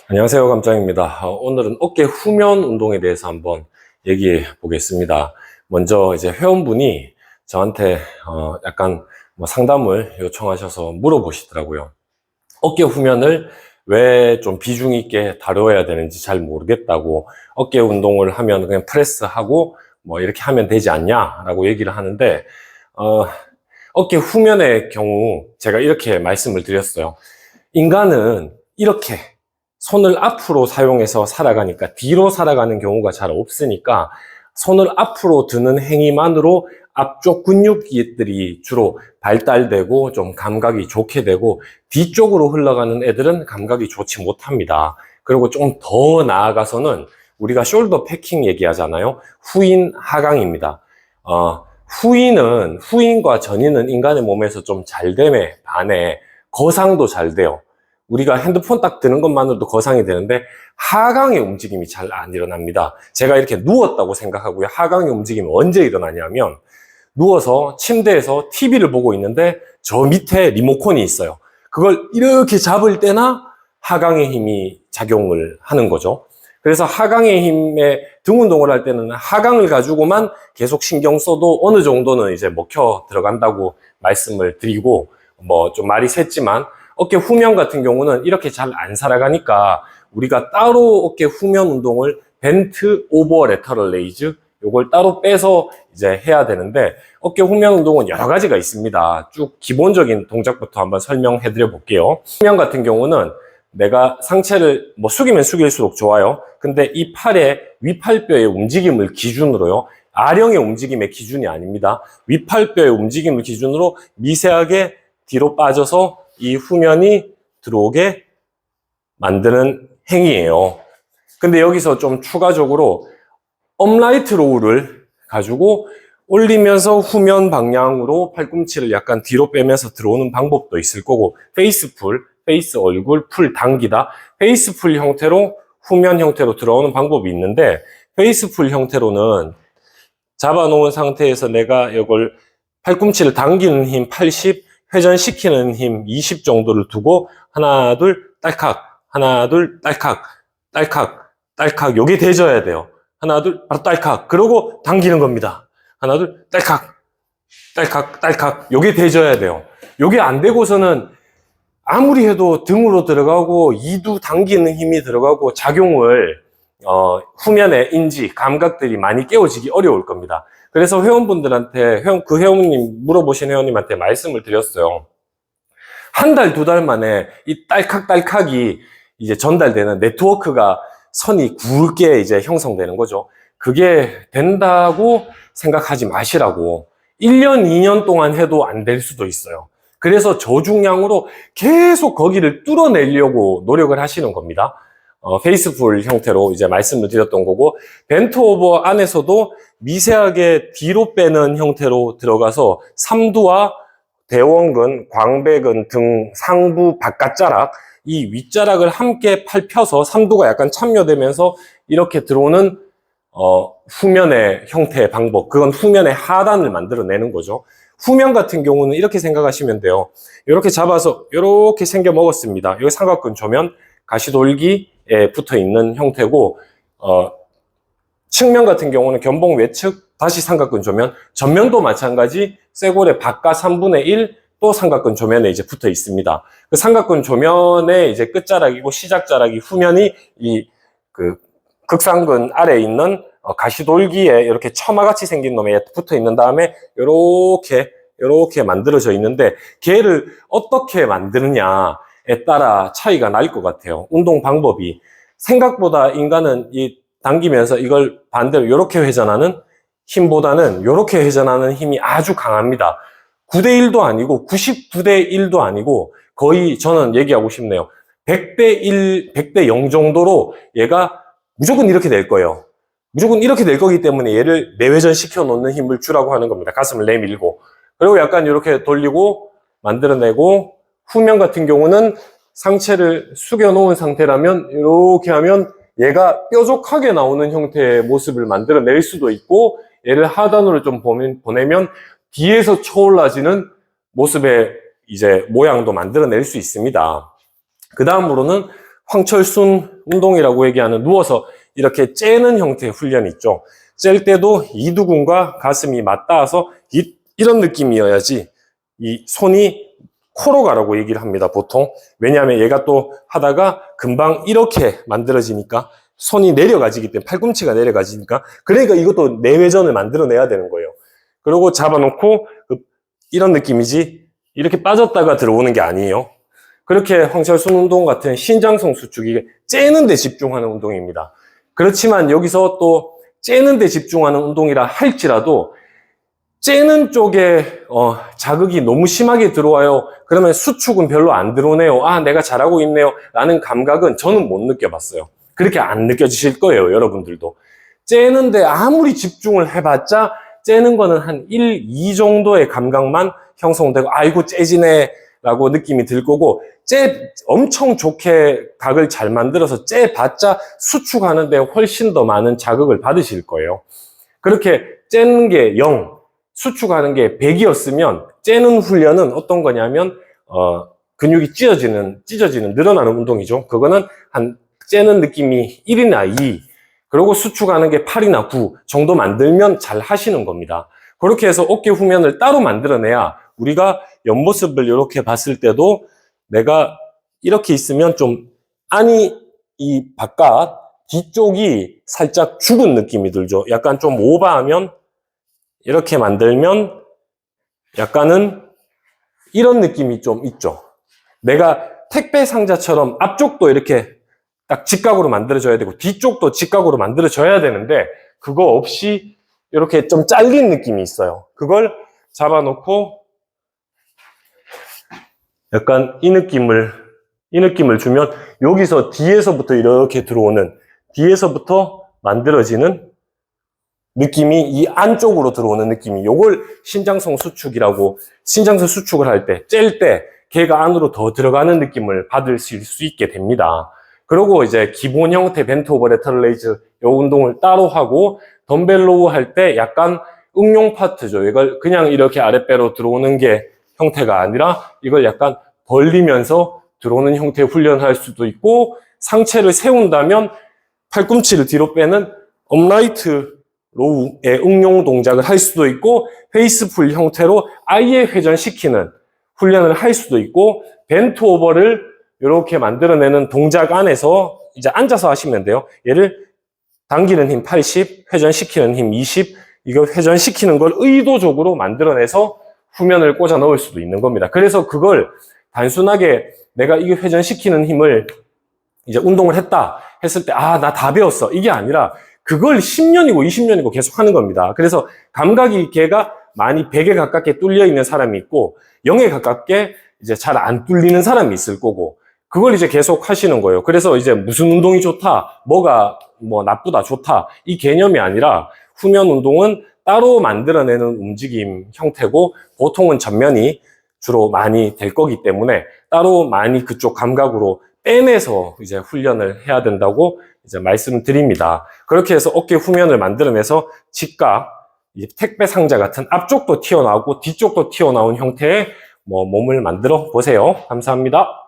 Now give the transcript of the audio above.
안녕하세요, 감장입니다. 오늘은 어깨 후면 운동에 대해서 한번 얘기해 보겠습니다. 먼저 이제 회원분이 저한테 약간 상담을 요청하셔서 물어보시더라고요. 어깨 후면을 왜 좀 비중 있게 다뤄야 되는지 잘 모르겠다고, 어깨 운동을 하면 그냥 프레스하고 이렇게 하면 되지 않냐라고 얘기를 하는데, 어, 어깨 후면의 경우 제가 이렇게 말씀을 드렸어요. 인간은 이렇게 손을 앞으로 사용해서 살아가니까, 뒤로 살아가는 경우가 잘 없으니까 손을 앞으로 드는 행위만으로 앞쪽 근육들이 주로 발달되고 좀 감각이 좋게 되고, 뒤쪽으로 흘러가는 애들은 감각이 좋지 못합니다. 그리고 좀 더 나아가서는 우리가 숄더 패킹 얘기하잖아요. 후인 하강입니다. 후인과 전인은 인간의 몸에서 좀 잘 됨에 반해 거상도 잘 돼요. 우리가 핸드폰 딱 드는 것만으로도 거상이 되는데 하강의 움직임이 잘 안 일어납니다. 제가 이렇게 누웠다고 생각하고요. 하강의 움직임이 언제 일어나냐면, 누워서 침대에서 TV를 보고 있는데 저 밑에 리모컨이 있어요. 그걸 이렇게 잡을 때나 하강의 힘이 작용을 하는 거죠. 그래서 하강의 힘에 등 운동을 할 때는 하강을 가지고만 계속 신경 써도 어느 정도는 이제 먹혀 들어간다고 말씀을 드리고, 좀 말이 샜지만 어깨 후면 같은 경우는 이렇게 잘 안 살아가니까 우리가 따로 어깨 후면 운동을 벤트 오버 레터럴 레이즈, 요걸 따로 빼서 이제 해야 되는데, 어깨 후면 운동은 여러 가지가 있습니다. 쭉 기본적인 동작부터 한번 설명해 드려 볼게요. 후면 같은 경우는 내가 상체를 숙이면 숙일수록 좋아요. 근데 이 팔의 위팔뼈의 움직임을 기준으로요, 아령의 움직임의 기준이 아닙니다. 위팔뼈의 움직임을 기준으로 미세하게 뒤로 빠져서 이 후면이 들어오게 만드는 행위예요. 근데 여기서 좀 추가적으로 업라이트 로우를 가지고 올리면서 후면 방향으로 팔꿈치를 약간 뒤로 빼면서 들어오는 방법도 있을 거고, 페이스 얼굴 풀 당기다, 페이스 풀 형태로 후면 형태로 들어오는 방법이 있는데, 페이스 풀 형태로는 잡아놓은 상태에서 내가 이걸 팔꿈치를 당기는 힘 80, 회전시키는 힘 20 정도를 두고 하나 둘 딸칵, 하나 둘 딸칵, 딸칵, 딸칵, 요게 돼줘야 돼요. 하나 둘 바로 딸칵, 그러고 당기는 겁니다. 하나 둘 딸칵, 딸칵, 딸칵, 요게 돼줘야 돼요. 요게 안 되고서는 아무리 해도 등으로 들어가고 이두 당기는 힘이 들어가고 작용을 후면의 인지, 감각들이 많이 깨워지기 어려울 겁니다. 그래서 회원분들한테, 그 회원님, 물어보신 회원님한테 말씀을 드렸어요. 한 달, 두 달 만에 이 딸칵딸칵이 이제 전달되는 네트워크가, 선이 굵게 이제 형성되는 거죠. 그게 된다고 생각하지 마시라고. 1년, 2년 동안 해도 안 될 수도 있어요. 그래서 저중량으로 계속 거기를 뚫어내려고 노력을 하시는 겁니다. 페이스풀 형태로 이제 말씀을 드렸던 거고, 벤트 오버 안에서도 미세하게 뒤로 빼는 형태로 들어가서 삼두와 대원근, 광배근 등 상부 바깥자락, 이 윗자락을 함께 팔 펴서 삼두가 약간 참여되면서 이렇게 들어오는 후면의 형태의 방법, 그건 후면의 하단을 만들어내는 거죠. 후면 같은 경우는 이렇게 생각하시면 돼요. 이렇게 잡아서 이렇게 생겨 먹었습니다. 여기 삼각근 조면, 가시돌기에 붙어 있는 형태고, 측면 같은 경우는 견봉 외측, 다시 삼각근 조면, 전면도 마찬가지 쇄골의 바깥 3분의 1 또 삼각근 조면에 이제 붙어 있습니다. 그 삼각근 조면의 이제 끝자락이고 시작자락이 후면이 그 극상근 아래에 있는 가시돌기에 이렇게 처마같이 생긴 놈에 붙어 있는 다음에 이렇게 만들어져 있는데, 걔를 어떻게 만드느냐에 따라 차이가 날 것 같아요. 운동 방법이. 생각보다 인간은 당기면서 이걸 반대로 이렇게 회전하는 힘보다는 이렇게 회전하는 힘이 아주 강합니다. 9대 1도 아니고 99대 1도 아니고 거의, 저는 얘기하고 싶네요, 100대 1, 100대 0 정도로 얘가 무조건 이렇게 될 거예요. 무조건 이렇게 될 거기 때문에 얘를 내회전 시켜 놓는 힘을 주라고 하는 겁니다. 가슴을 내밀고, 그리고 약간 이렇게 돌리고 만들어내고, 후면 같은 경우는 상체를 숙여 놓은 상태라면 이렇게 하면 얘가 뾰족하게 나오는 형태의 모습을 만들어낼 수도 있고, 얘를 하단으로 좀 보내면 뒤에서 초올라지는 모습의 이제 모양도 만들어낼 수 있습니다. 그 다음으로는 황철순 운동이라고 얘기하는 누워서 이렇게 째는 형태의 훈련이 있죠. 짤 때도 이두근과 가슴이 맞닿아서 이런 느낌이어야지 이 손이 코로 가라고 얘기를 합니다, 보통. 왜냐하면 얘가 또 하다가 금방 이렇게 만들어지니까 손이 내려가지기 때문에, 팔꿈치가 내려가지니까. 그러니까 이것도 내외전을 만들어내야 되는 거예요. 그리고 잡아놓고 이런 느낌이지 이렇게 빠졌다가 들어오는 게 아니에요. 그렇게 황철순 운동 같은 신장성 수축, 이게 째는 데 집중하는 운동입니다. 그렇지만 여기서 또 째는 데 집중하는 운동이라 할지라도 째는 쪽에 자극이 너무 심하게 들어와요. 그러면 수축은 별로 안 들어오네요. 아, 내가 잘하고 있네요. 라는 감각은 저는 못 느껴봤어요. 그렇게 안 느껴지실 거예요, 여러분들도. 째는데 아무리 집중을 해봤자 째는 거는 한 1, 2 정도의 감각만 형성되고 아이고 째지네 라고 느낌이 들 거고, 엄청 좋게 각을 잘 만들어서 째봤자 수축하는데 훨씬 더 많은 자극을 받으실 거예요. 그렇게 째는 게 0, 수축하는 게 100이었으면 째는 훈련은 어떤 거냐면 근육이 찢어지는 늘어나는 운동이죠. 그거는 한 째는 느낌이 1이나 2, 그리고 수축하는 게 8이나 9 정도 만들면 잘 하시는 겁니다. 그렇게 해서 어깨 후면을 따로 만들어내야 우리가 옆모습을 이렇게 봤을 때도 내가 이렇게 있으면 좀 안이, 이 바깥 뒤쪽이 살짝 죽은 느낌이 들죠. 약간 좀 오버하면, 이렇게 만들면 약간은 이런 느낌이 좀 있죠. 내가 택배 상자처럼 앞쪽도 이렇게 딱 직각으로 만들어져야 되고 뒤쪽도 직각으로 만들어져야 되는데 그거 없이 이렇게 좀 잘린 느낌이 있어요. 그걸 잡아놓고 약간 이 느낌을 주면 여기서 뒤에서부터 이렇게 들어오는, 뒤에서부터 만들어지는 느낌이 이 안쪽으로 들어오는 느낌이, 요걸 신장성 수축이라고, 신장성 수축을 할 때, 짤 때 걔가 안으로 더 들어가는 느낌을 받으실 수 있게 됩니다. 그리고 이제 기본 형태 벤트 오버 레터럴 레이즈 요 운동을 따로 하고, 덤벨 로우 할 때 약간 응용 파트죠. 이걸 그냥 이렇게 아랫배로 들어오는 게 형태가 아니라 이걸 약간 벌리면서 들어오는 형태의 훈련을 할 수도 있고, 상체를 세운다면 팔꿈치를 뒤로 빼는 업라이트 로우의 응용 동작을 할 수도 있고, 페이스풀 형태로 아예 회전시키는 훈련을 할 수도 있고, 벤트 오버를 이렇게 만들어내는 동작 안에서 이제 앉아서 하시면 돼요. 얘를 당기는 힘 80, 회전시키는 힘 20, 이거 회전시키는 걸 의도적으로 만들어내서 후면을 꽂아 넣을 수도 있는 겁니다. 그래서 그걸 단순하게 내가 이게 회전시키는 힘을 이제 운동을 했다 했을 때, 아, 나 다 배웠어. 이게 아니라 그걸 10년이고 20년이고 계속 하는 겁니다. 그래서 감각이 걔가 많이 100에 가깝게 뚫려 있는 사람이 있고 0에 가깝게 이제 잘 안 뚫리는 사람이 있을 거고, 그걸 이제 계속 하시는 거예요. 그래서 이제 무슨 운동이 좋다, 뭐가 뭐 나쁘다, 좋다, 이 개념이 아니라 후면 운동은 따로 만들어내는 움직임 형태고, 보통은 전면이 주로 많이 될 거기 때문에 따로 많이 그쪽 감각으로 빼내서 이제 훈련을 해야 된다고 이제 말씀드립니다. 그렇게 해서 어깨 후면을 만들어내서 직각, 택배 상자 같은 앞쪽도 튀어나오고 뒤쪽도 튀어나온 형태의 몸을 만들어 보세요. 감사합니다.